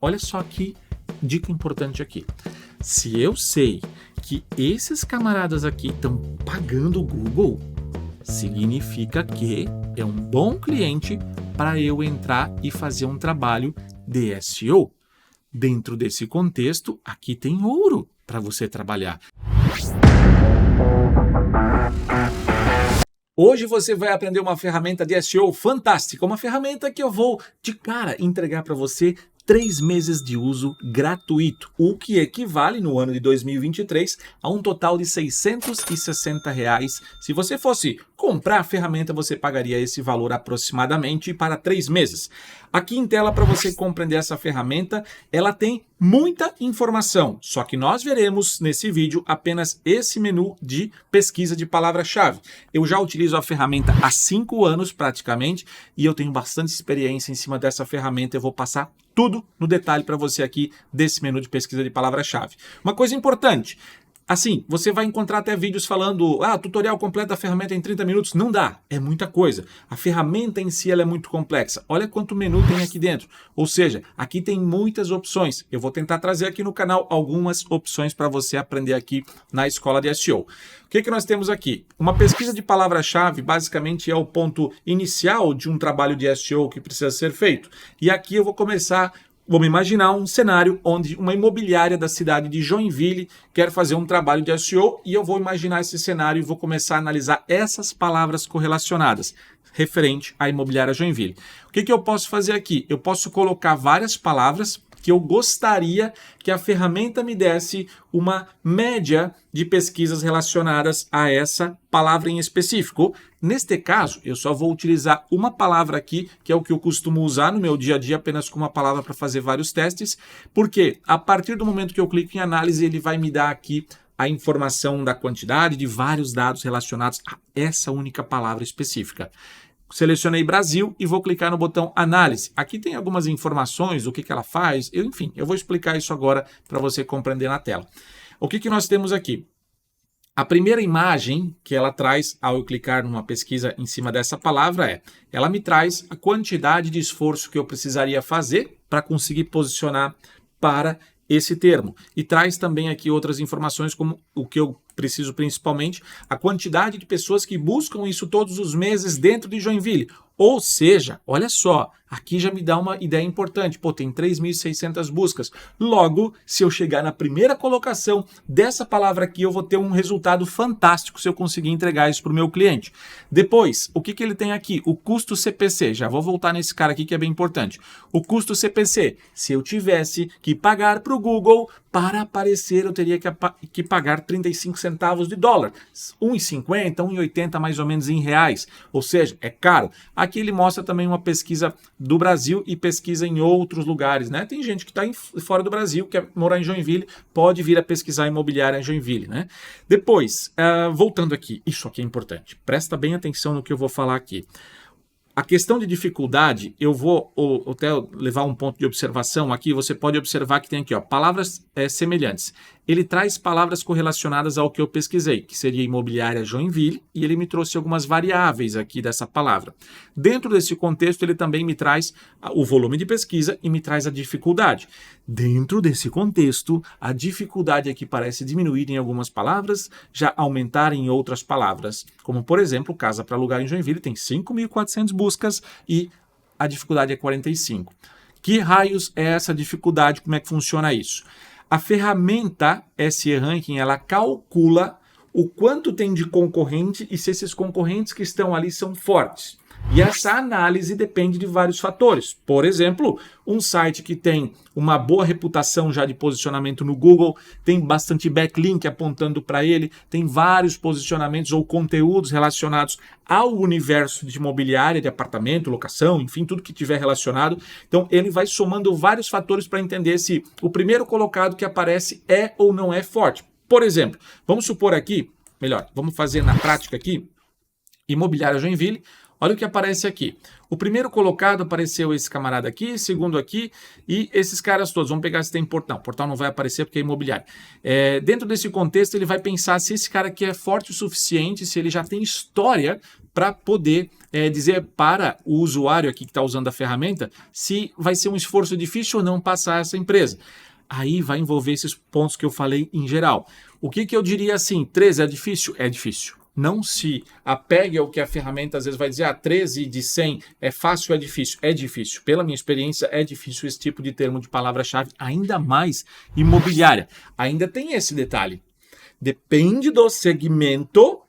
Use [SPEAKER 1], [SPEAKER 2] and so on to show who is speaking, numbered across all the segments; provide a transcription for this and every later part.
[SPEAKER 1] Olha só que dica importante aqui. Se eu sei que esses camaradas aqui estão pagando o Google, significa que é um bom cliente para eu entrar e fazer um trabalho de SEO. Dentro desse contexto, aqui tem ouro para você trabalhar. Hoje você vai aprender uma ferramenta de SEO fantástica, uma ferramenta que eu vou de cara entregar para você 3 meses de uso gratuito, o que equivale no ano de 2023 a um total de R$ 660. Se você fosse comprar a ferramenta, você pagaria esse valor aproximadamente para 3 meses. Aqui em tela, para você compreender essa ferramenta, ela tem muita informação, só que nós veremos nesse vídeo apenas esse menu de pesquisa de palavra-chave. Eu já utilizo a ferramenta há 5 anos praticamente e eu tenho bastante experiência em cima dessa ferramenta. Eu vou passar tudo no detalhe para você aqui desse menu de pesquisa de palavra-chave. Uma coisa importante, assim, você vai encontrar até vídeos falando, tutorial completo da ferramenta em 30 minutos. Não dá, é muita coisa. A ferramenta em si ela é muito complexa. Olha quanto menu tem aqui dentro. Ou seja, aqui tem muitas opções. Eu vou tentar trazer aqui no canal algumas opções para você aprender aqui na escola de SEO. O que nós temos aqui? Uma pesquisa de palavra-chave basicamente é o ponto inicial de um trabalho de SEO que precisa ser feito. E aqui eu vou começar... Vamos imaginar um cenário onde uma imobiliária da cidade de Joinville quer fazer um trabalho de SEO e eu vou imaginar esse cenário e vou começar a analisar essas palavras correlacionadas referente à imobiliária Joinville. O que eu posso fazer aqui? Eu posso colocar várias palavras que eu gostaria que a ferramenta me desse uma média de pesquisas relacionadas a essa palavra em específico. Neste caso, eu só vou utilizar uma palavra aqui, que é o que eu costumo usar no meu dia a dia, apenas com uma palavra para fazer vários testes, porque a partir do momento que eu clico em análise, ele vai me dar aqui a informação da quantidade de vários dados relacionados a essa única palavra específica. Selecionei Brasil e vou clicar no botão Análise. Aqui tem algumas informações, o que ela faz, enfim, eu vou explicar isso agora para você compreender na tela. O que nós temos aqui? A primeira imagem que ela traz ao eu clicar numa pesquisa em cima dessa palavra ela me traz a quantidade de esforço que eu precisaria fazer para conseguir posicionar para esse termo. E traz também aqui outras informações como o que eu preciso principalmente, a quantidade de pessoas que buscam isso todos os meses dentro de Joinville. Ou seja, olha só, aqui já me dá uma ideia importante. Pô, tem 3.600 buscas. Logo, se eu chegar na primeira colocação dessa palavra aqui, eu vou ter um resultado fantástico se eu conseguir entregar isso para o meu cliente. Depois, o que ele tem aqui? O custo CPC. Já vou voltar nesse cara aqui que é bem importante. O custo CPC. Se eu tivesse que pagar para o Google, para aparecer, eu teria que pagar 35 centavos de dólar. 1,50, 1,80 mais ou menos em reais. Ou seja, é caro. Aqui ele mostra também uma pesquisa do Brasil e pesquisa em outros lugares, né? Tem gente que está fora do Brasil, quer morar em Joinville, pode vir a pesquisar imobiliária em Joinville, né? Depois, voltando aqui, isso aqui é importante. Presta bem atenção no que eu vou falar aqui. A questão de dificuldade, eu vou até levar um ponto de observação aqui. Você pode observar que tem aqui, palavras semelhantes. Ele traz palavras correlacionadas ao que eu pesquisei, que seria imobiliária Joinville, e ele me trouxe algumas variáveis aqui dessa palavra. Dentro desse contexto, ele também me traz o volume de pesquisa e me traz a dificuldade. Dentro desse contexto, a dificuldade aqui parece diminuir em algumas palavras, já aumentar em outras palavras. Como, por exemplo, casa para alugar em Joinville tem 5.400 buscas e a dificuldade é 45. Que raios é essa dificuldade? Como é que funciona isso? A ferramenta SE Ranking, ela calcula o quanto tem de concorrente e se esses concorrentes que estão ali são fortes. E essa análise depende de vários fatores. Por exemplo, um site que tem uma boa reputação já de posicionamento no Google, tem bastante backlink apontando para ele, tem vários posicionamentos ou conteúdos relacionados ao universo de imobiliária, de apartamento, locação, enfim, tudo que tiver relacionado. Então, ele vai somando vários fatores para entender se o primeiro colocado que aparece é ou não é forte. Por exemplo, vamos supor aqui, vamos fazer na prática aqui, imobiliária Joinville, Olha o que aparece aqui. O primeiro colocado apareceu esse camarada aqui, segundo aqui, e esses caras todos. Vamos pegar se tem portal. Portal não vai aparecer porque é imobiliário. Dentro desse contexto, ele vai pensar se esse cara aqui é forte o suficiente, se ele já tem história para poder dizer para o usuário aqui que está usando a ferramenta se vai ser um esforço difícil ou não passar essa empresa. Aí vai envolver esses pontos que eu falei em geral. O que eu diria assim? 13 é difícil? É difícil. Não se apegue ao que a ferramenta às vezes vai dizer, 13 de 100 é fácil ou é difícil? É difícil. Pela minha experiência, é difícil esse tipo de termo de palavra-chave, ainda mais imobiliária. Ainda tem esse detalhe. Depende do segmento.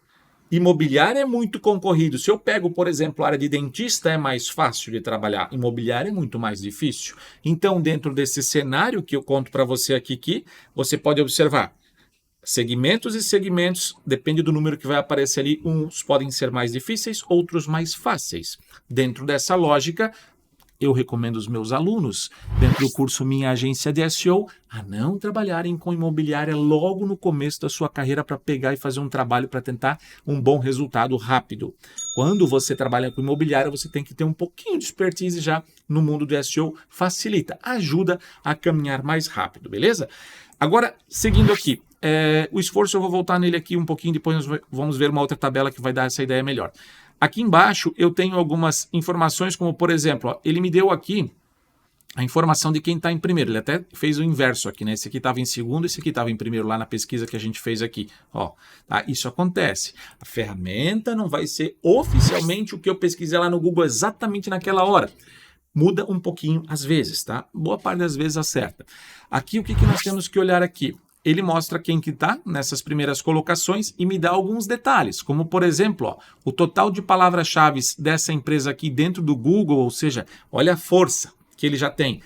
[SPEAKER 1] Imobiliário é muito concorrido. Se eu pego, por exemplo, a área de dentista, é mais fácil de trabalhar. Imobiliário é muito mais difícil. Então, dentro desse cenário que eu conto para você aqui, você pode observar segmentos e segmentos, depende do número que vai aparecer ali, uns podem ser mais difíceis, outros mais fáceis. Dentro dessa lógica, eu recomendo os meus alunos, dentro do curso Minha Agência de SEO, a não trabalharem com imobiliária logo no começo da sua carreira para pegar e fazer um trabalho para tentar um bom resultado rápido. Quando você trabalha com imobiliária, você tem que ter um pouquinho de expertise já no mundo do SEO, facilita, ajuda a caminhar mais rápido, beleza? Agora, seguindo aqui, o esforço eu vou voltar nele aqui um pouquinho, depois nós vamos ver uma outra tabela que vai dar essa ideia melhor. Aqui embaixo eu tenho algumas informações, como por exemplo, ó, ele me deu aqui a informação de quem está em primeiro. Ele até fez o inverso aqui, né? Esse aqui estava em segundo, esse aqui estava em primeiro lá na pesquisa que a gente fez aqui. Ó, tá? Isso acontece. A ferramenta não vai ser oficialmente o que eu pesquisei lá no Google exatamente naquela hora. Muda um pouquinho às vezes, tá? Boa parte das vezes acerta. Aqui o que nós temos que olhar aqui? Ele mostra quem que está nessas primeiras colocações e me dá alguns detalhes, como por exemplo, ó, o total de palavras-chave dessa empresa aqui dentro do Google, ou seja, olha a força que ele já tem.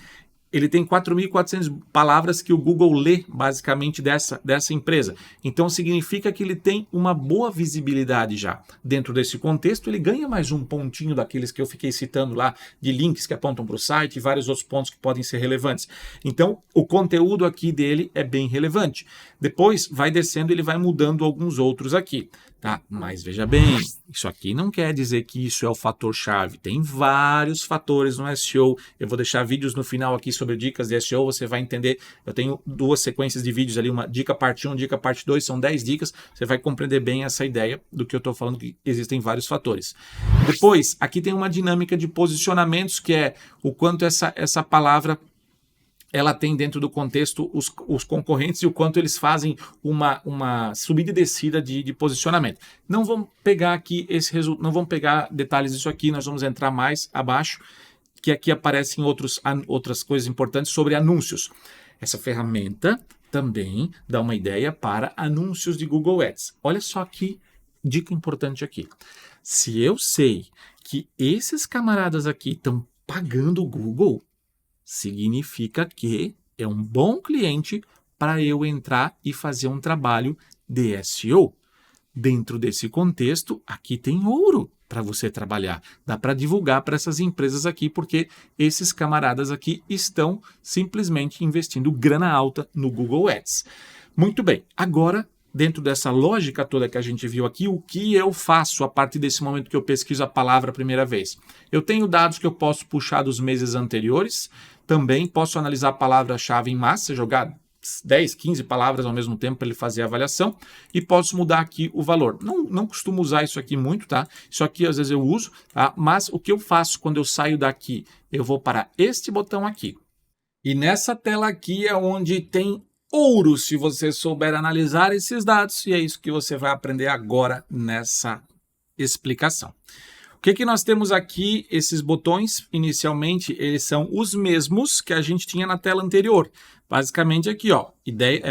[SPEAKER 1] Ele tem 4.400 palavras que o Google lê, basicamente, dessa empresa. Então, significa que ele tem uma boa visibilidade já. Dentro desse contexto, ele ganha mais um pontinho daqueles que eu fiquei citando lá, de links que apontam para o site e vários outros pontos que podem ser relevantes. Então, o conteúdo aqui dele é bem relevante. Depois, vai descendo, ele vai mudando alguns outros aqui. Tá? Mas veja bem, isso aqui não quer dizer que isso é o fator-chave. Tem vários fatores no SEO. Eu vou deixar vídeos no final aqui sobre dicas de SEO, você vai entender. Eu tenho duas sequências de vídeos ali, uma dica parte 1, dica parte 2, são 10 dicas. Você vai compreender bem essa ideia do que eu estou falando, que existem vários fatores. Depois, aqui tem uma dinâmica de posicionamentos, que é o quanto essa palavra ela tem dentro do contexto os concorrentes e o quanto eles fazem uma subida e descida de posicionamento. Não vamos pegar aqui não vamos pegar detalhes disso aqui, nós vamos entrar mais abaixo, que aqui aparecem outras coisas importantes sobre anúncios. Essa ferramenta também dá uma ideia para anúncios de Google Ads. Olha só que dica importante aqui. Se eu sei que esses camaradas aqui estão pagando o Google, significa que é um bom cliente para eu entrar e fazer um trabalho de SEO. Dentro desse contexto, aqui tem ouro para você trabalhar. Dá para divulgar para essas empresas aqui, porque esses camaradas aqui estão simplesmente investindo grana alta no Google Ads. Muito bem, agora, dentro dessa lógica toda que a gente viu aqui, o que eu faço a partir desse momento que eu pesquiso a palavra a primeira vez? Eu tenho dados que eu posso puxar dos meses anteriores, também posso analisar a palavra-chave em massa, jogar 10, 15 palavras ao mesmo tempo para ele fazer a avaliação e posso mudar aqui o valor. Não costumo usar isso aqui muito, tá? Isso aqui às vezes eu uso, tá? Mas o que eu faço quando eu saio daqui? Eu vou para este botão aqui. E nessa tela aqui é onde tem ouro, se você souber analisar esses dados, e é isso que você vai aprender agora nessa explicação. O que nós temos aqui? Esses botões, inicialmente, eles são os mesmos que a gente tinha na tela anterior. Basicamente aqui, ó,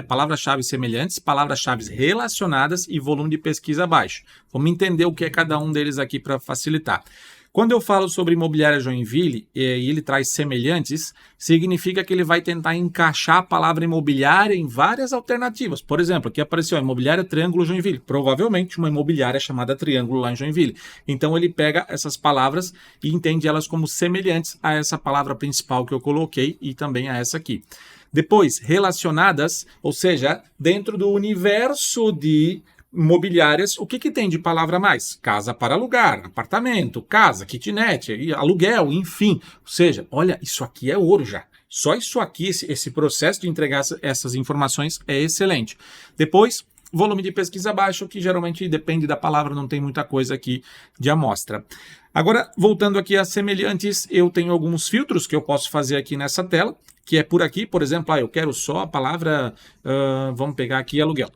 [SPEAKER 1] palavras-chave semelhantes, palavras-chave relacionadas e volume de pesquisa abaixo. Vamos entender o que é cada um deles aqui para facilitar. Quando eu falo sobre imobiliária Joinville e ele traz semelhantes, significa que ele vai tentar encaixar a palavra imobiliária em várias alternativas. Por exemplo, aqui apareceu a imobiliária Triângulo Joinville, provavelmente uma imobiliária chamada Triângulo lá em Joinville. Então ele pega essas palavras e entende elas como semelhantes a essa palavra principal que eu coloquei e também a essa aqui. Depois, relacionadas, ou seja, dentro do universo de imobiliárias, o que que tem de palavra a mais? Casa para alugar, apartamento, casa, kitnet, aluguel, enfim. Ou seja, olha, isso aqui é ouro já. Só isso aqui, esse processo de entregar essas informações é excelente. Depois, volume de pesquisa baixo, que geralmente depende da palavra, não tem muita coisa aqui de amostra. Agora, voltando aqui a semelhantes, eu tenho alguns filtros que eu posso fazer aqui nessa tela, que é por aqui, por exemplo, eu quero só a palavra, vamos pegar aqui aluguel.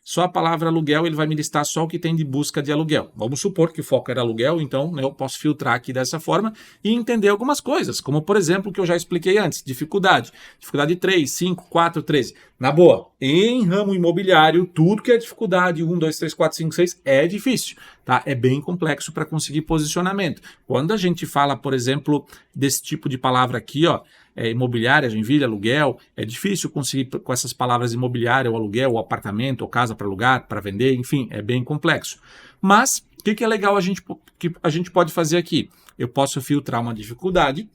[SPEAKER 1] Só a palavra aluguel, ele vai me listar só o que tem de busca de aluguel. Vamos supor que o foco era aluguel, então eu posso filtrar aqui dessa forma e entender algumas coisas, como por exemplo o que eu já expliquei antes, dificuldade. Dificuldade 3, 5, 4, 13. Na boa, em ramo imobiliário, tudo que é dificuldade, 1, 2, 3, 4, 5, 6, é difícil, tá? É bem complexo para conseguir posicionamento. Quando a gente fala, por exemplo, desse tipo de palavra aqui, ó, imobiliária, Joinville, aluguel, é difícil conseguir com essas palavras imobiliária, ou aluguel, ou apartamento, ou casa para alugar, para vender, enfim, é bem complexo. Mas, o que é legal que a gente pode fazer aqui? Eu posso filtrar uma dificuldade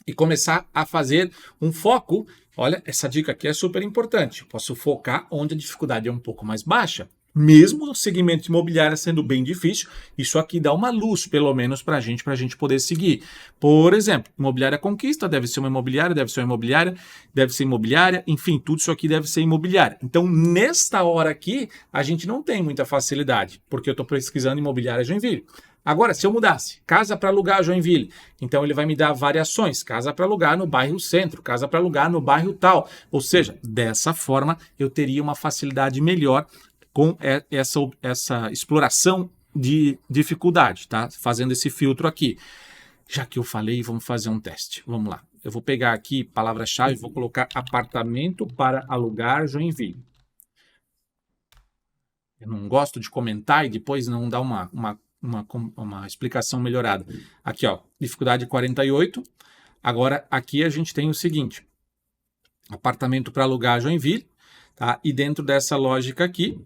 [SPEAKER 1] e começar a fazer um foco. Olha, essa dica aqui é super importante. Eu posso focar onde a dificuldade é um pouco mais baixa. Mesmo o segmento imobiliário sendo bem difícil, isso aqui dá uma luz, pelo menos, para a gente poder seguir. Por exemplo, imobiliária conquista, deve ser uma imobiliária, deve ser uma imobiliária, deve ser imobiliária, enfim, tudo isso aqui deve ser imobiliária. Então, nesta hora aqui, a gente não tem muita facilidade, porque eu estou pesquisando imobiliária Joinville. Agora, se eu mudasse, casa para alugar Joinville, então ele vai me dar variações, casa para alugar no bairro centro, casa para alugar no bairro tal. Ou seja, dessa forma eu teria uma facilidade melhor com essa exploração de dificuldade, tá? Fazendo esse filtro aqui. Já que eu falei, vamos fazer um teste. Vamos lá. Eu vou pegar aqui palavra-chave, vou colocar apartamento para alugar Joinville. Eu não gosto de comentar e depois não dar uma explicação melhorada. Aqui, ó, dificuldade 48. Agora, aqui a gente tem o seguinte. Apartamento para alugar Joinville, tá? E dentro dessa lógica aqui,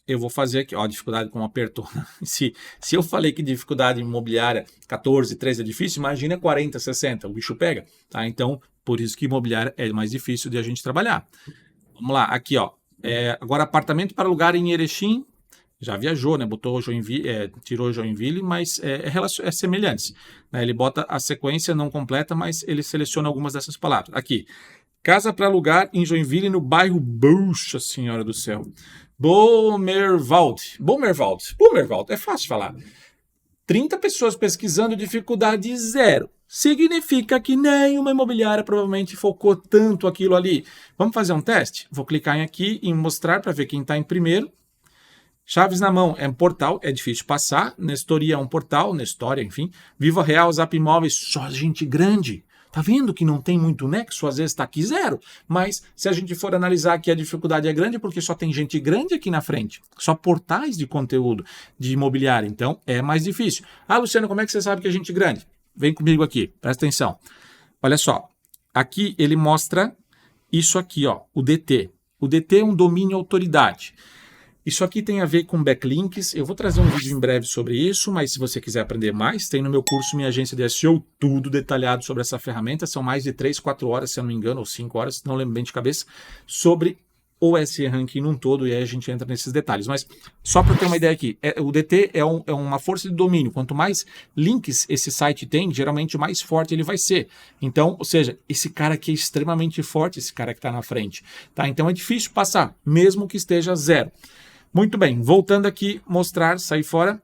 [SPEAKER 1] eu vou fazer aqui, ó, dificuldade com apertou. Se eu falei que dificuldade imobiliária 14, 13 é difícil, imagina 40, 60, o bicho pega, tá? Então, por isso que imobiliária é mais difícil de a gente trabalhar. Vamos lá, aqui, ó. Agora, apartamento para alugar em Erechim, já viajou, né? Botou Joinville, tirou Joinville, mas é semelhante. Né? Ele bota a sequência não completa, mas ele seleciona algumas dessas palavras. Aqui, casa para alugar em Joinville, no bairro Buxa Senhora do Céu. Bomerwald, é fácil de falar. 30 pessoas pesquisando, dificuldade 0. Significa que nenhuma imobiliária provavelmente focou tanto aquilo ali. Vamos fazer um teste? Vou clicar aqui em mostrar para ver quem está em primeiro. Chaves na mão é um portal, é difícil passar. Nestoria é um portal, Nestória, enfim. Viva Real, Zap Imóveis, só gente grande. Tá vendo que não tem muito nexo? Às vezes está aqui 0. Mas se a gente for analisar que a dificuldade é grande, porque só tem gente grande aqui na frente. Só portais de conteúdo de imobiliário. Então é mais difícil. Ah, Luciano, como é que você sabe que é gente grande? Vem comigo aqui, presta atenção. Olha só. Aqui ele mostra isso aqui, ó, o DT. O DT é um domínio autoridade. Isso aqui tem a ver com backlinks. Eu vou trazer um vídeo em breve sobre isso, mas se você quiser aprender mais, tem no meu curso Minha Agência de SEO, tudo detalhado sobre essa ferramenta. São mais de 3, 4 horas, se eu não me engano, ou 5 horas, não lembro bem de cabeça, sobre o SE Ranking num todo, e aí a gente entra nesses detalhes. Mas só para ter uma ideia aqui, o DT é uma força de domínio. Quanto mais links esse site tem, geralmente mais forte ele vai ser. Então, ou seja, esse cara aqui é extremamente forte, esse cara que está na frente. Tá? Então é difícil passar, mesmo que esteja 0. Muito bem, voltando aqui, mostrar, sair fora.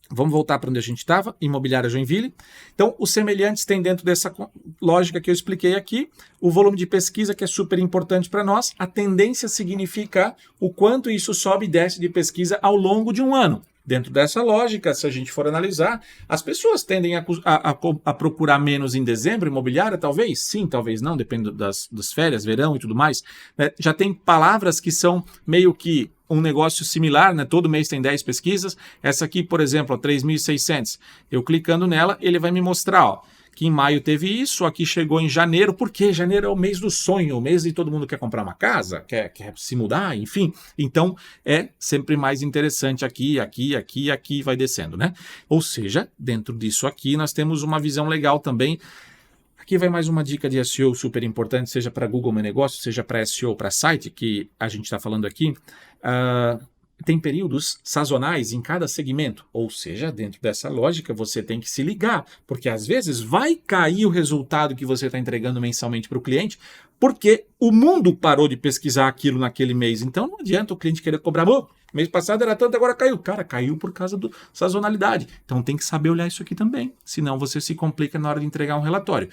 [SPEAKER 1] Vamos voltar para onde a gente estava, Imobiliária Joinville. Então, os semelhantes têm dentro dessa lógica que eu expliquei aqui, o volume de pesquisa, que é super importante para nós. A tendência significa o quanto isso sobe e desce de pesquisa ao longo de um ano. Dentro dessa lógica, se a gente for analisar, as pessoas tendem a procurar menos em dezembro, imobiliária, talvez? Sim, talvez não, depende das férias, verão e tudo mais. Né? Já tem palavras que são meio que um negócio similar, né? Todo mês tem 10 pesquisas. Essa aqui, por exemplo, 3.600. Eu clicando nela, ele vai me mostrar, ó, que em maio teve isso, aqui chegou em janeiro, porque janeiro é o mês do sonho, o mês de todo mundo quer comprar uma casa, quer se mudar, enfim. Então, é sempre mais interessante aqui, vai descendo, né? Ou seja, dentro disso aqui, nós temos uma visão legal também. Aqui vai mais uma dica de SEO super importante, seja para Google Meu Negócio, seja para SEO, para site, que a gente está falando aqui. tem períodos sazonais em cada segmento, ou seja, dentro dessa lógica você tem que se ligar, porque às vezes vai cair o resultado que você está entregando mensalmente para o cliente, porque o mundo parou de pesquisar aquilo naquele mês. Então não adianta o cliente querer cobrar, mês passado era tanto, agora caiu. Cara, caiu por causa da sazonalidade. Então tem que saber olhar isso aqui também, senão você se complica na hora de entregar um relatório.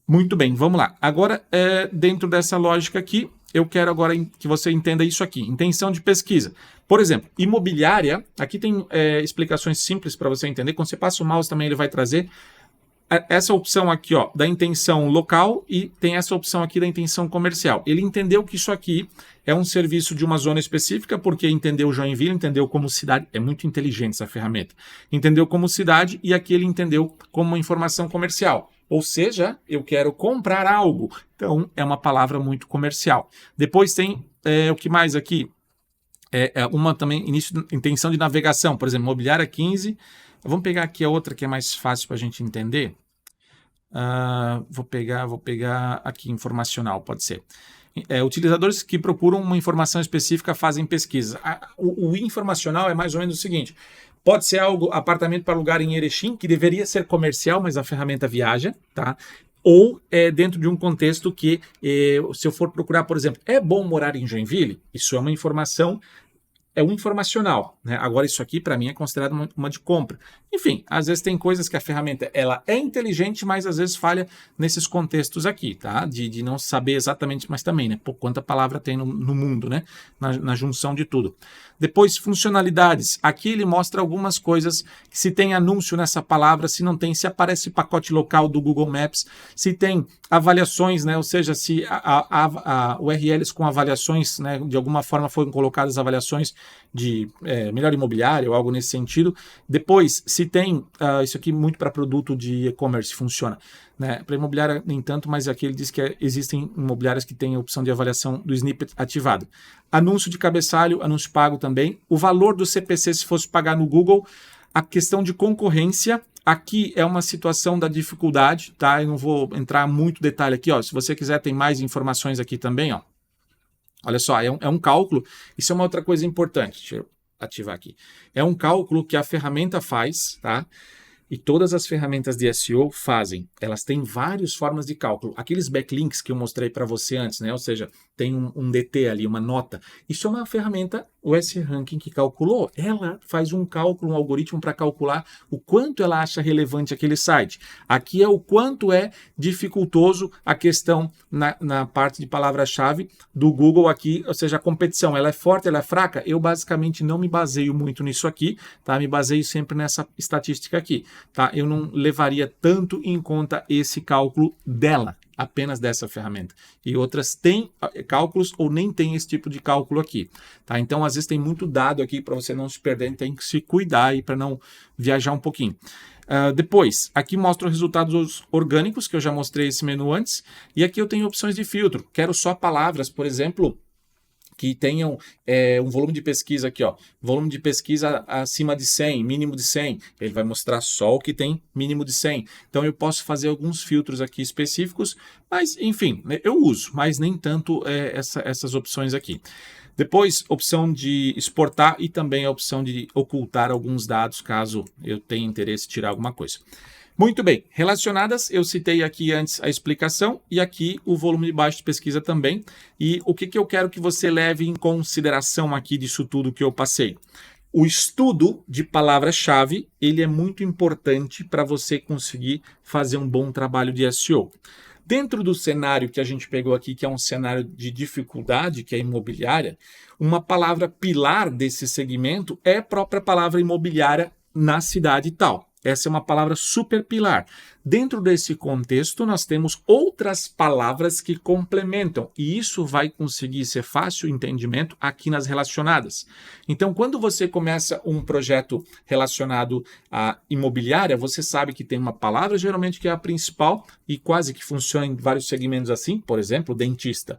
[SPEAKER 1] Muito bem, vamos lá. Agora, dentro dessa lógica aqui, eu quero agora que você entenda isso aqui. Intenção de pesquisa. Por exemplo, imobiliária, aqui tem explicações simples para você entender. Quando você passa o mouse também ele vai trazer essa opção aqui, ó, da intenção local e tem essa opção aqui da intenção comercial. Ele entendeu que isso aqui é um serviço de uma zona específica, porque entendeu Joinville, entendeu como cidade, é muito inteligente essa ferramenta, entendeu como cidade e aqui ele entendeu como uma informação comercial. Ou seja, eu quero comprar algo. Então, é uma palavra muito comercial. Depois tem o que mais aqui? Uma também, intenção de navegação. Por exemplo, imobiliária 15. Vamos pegar aqui a outra que é mais fácil para a gente entender. Vou pegar aqui, informacional, pode ser. Utilizadores que procuram uma informação específica fazem pesquisa. O informacional é mais ou menos o seguinte. Pode ser apartamento para alugar em Erechim, que deveria ser comercial, mas a ferramenta viaja, tá? Ou dentro de um contexto que, se eu for procurar, por exemplo, é bom morar em Joinville? Isso é uma informação, é um informacional, né? Agora isso aqui para mim é considerado uma de compra. Enfim, às vezes tem coisas que a ferramenta ela é inteligente, mas às vezes falha nesses contextos aqui, tá? De não saber exatamente, mas também, né? Pô, quanta palavra tem no mundo, né? Na junção de tudo. Depois, funcionalidades. Aqui ele mostra algumas coisas, se tem anúncio nessa palavra, se não tem, se aparece pacote local do Google Maps, se tem avaliações, né? Ou seja, se URLs com avaliações, né? De alguma forma foram colocadas avaliações de melhor imobiliário ou algo nesse sentido. Depois, se tem, isso aqui muito para produto de e-commerce funciona, né? Para imobiliária nem tanto, mas aqui ele diz que existem imobiliárias que têm a opção de avaliação do snippet ativado. Anúncio de cabeçalho, anúncio pago também. O valor do CPC se fosse pagar no Google. A questão de concorrência, aqui é uma situação da dificuldade, tá? Eu não vou entrar muito detalhe aqui, ó. Se você quiser tem mais informações aqui também, ó. Olha só, é um cálculo, isso é uma outra coisa importante, deixa eu ativar aqui. É um cálculo que a ferramenta faz, tá? E todas as ferramentas de SEO fazem. Elas têm várias formas de cálculo. Aqueles backlinks que eu mostrei para você antes, né? Ou seja, tem um DT ali, uma nota. Isso é uma ferramenta, o SRanking, que calculou. Ela faz um cálculo, um algoritmo para calcular o quanto ela acha relevante aquele site. Aqui é o quanto é dificultoso a questão na parte de palavra-chave do Google aqui, ou seja, a competição. Ela é forte, ela é fraca? Eu basicamente não me baseio muito nisso aqui, tá? Me baseio sempre nessa estatística aqui. Tá? Eu não levaria tanto em conta esse cálculo dela, apenas dessa ferramenta. E outras têm cálculos ou nem tem esse tipo de cálculo aqui. Tá? Então, às vezes tem muito dado aqui para você não se perder, tem que se cuidar aí para não viajar um pouquinho. Depois, aqui mostra os resultados orgânicos, que eu já mostrei esse menu antes, e aqui eu tenho opções de filtro. Quero só palavras, por exemplo, que tenham um volume de pesquisa aqui, ó, volume de pesquisa acima de 100, mínimo de 100, ele vai mostrar só o que tem mínimo de 100. Então eu posso fazer alguns filtros aqui específicos, mas enfim, eu uso, mas nem tanto essas opções aqui. Depois, opção de exportar e também a opção de ocultar alguns dados, caso eu tenha interesse em tirar alguma coisa. Muito bem, relacionadas, eu citei aqui antes a explicação e aqui o volume de baixo de pesquisa também. E o que eu quero que você leve em consideração aqui disso tudo que eu passei? O estudo de palavra-chave, ele é muito importante para você conseguir fazer um bom trabalho de SEO. Dentro do cenário que a gente pegou aqui, que é um cenário de dificuldade, que é imobiliária, uma palavra pilar desse segmento é a própria palavra imobiliária na cidade tal. Essa é uma palavra super pilar. Dentro desse contexto, nós temos outras palavras que complementam, e isso vai conseguir ser fácil entendimento aqui nas relacionadas. Então, quando você começa um projeto relacionado à imobiliária, você sabe que tem uma palavra, geralmente, que é a principal, e quase que funciona em vários segmentos assim, por exemplo, dentista.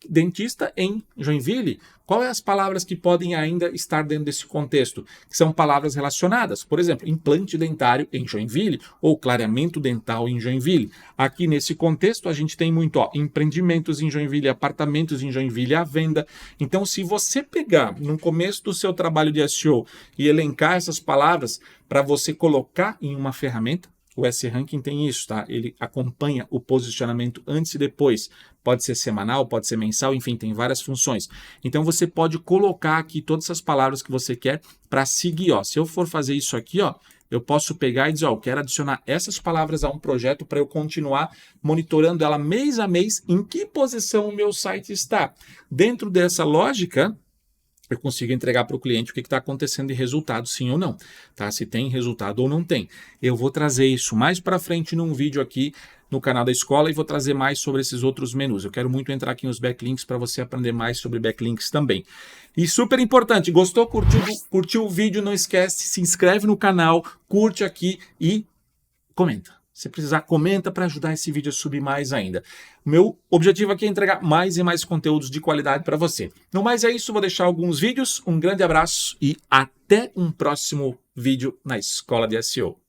[SPEAKER 1] dentista em Joinville. Quais as palavras que podem ainda estar dentro desse contexto? Que são palavras relacionadas. Por exemplo, implante dentário em Joinville ou clareamento dental em Joinville. Aqui nesse contexto a gente tem muito empreendimentos em Joinville, apartamentos em Joinville à venda. Então, se você pegar no começo do seu trabalho de SEO e elencar essas palavras para você colocar em uma ferramenta, o S-Ranking tem isso, tá? Ele acompanha o posicionamento antes e depois. Pode ser semanal, pode ser mensal, enfim, tem várias funções. Então você pode colocar aqui todas essas palavras que você quer para seguir. Ó. Se eu for fazer isso aqui, ó, eu posso pegar e dizer, ó, eu quero adicionar essas palavras a um projeto para eu continuar monitorando ela mês a mês em que posição o meu site está. Dentro dessa lógica, eu consigo entregar para o cliente o que está acontecendo de resultado, sim ou não, tá? Se tem resultado ou não tem. Eu vou trazer isso mais para frente num vídeo aqui no canal da escola e vou trazer mais sobre esses outros menus. Eu quero muito entrar aqui nos backlinks para você aprender mais sobre backlinks também. E super importante, gostou, curtiu o vídeo, não esquece, se inscreve no canal, curte aqui e comenta. Se precisar, comenta para ajudar esse vídeo a subir mais ainda. Meu objetivo aqui é entregar mais e mais conteúdos de qualidade para você. No mais é isso, vou deixar alguns vídeos, um grande abraço e até um próximo vídeo na Escola de SEO.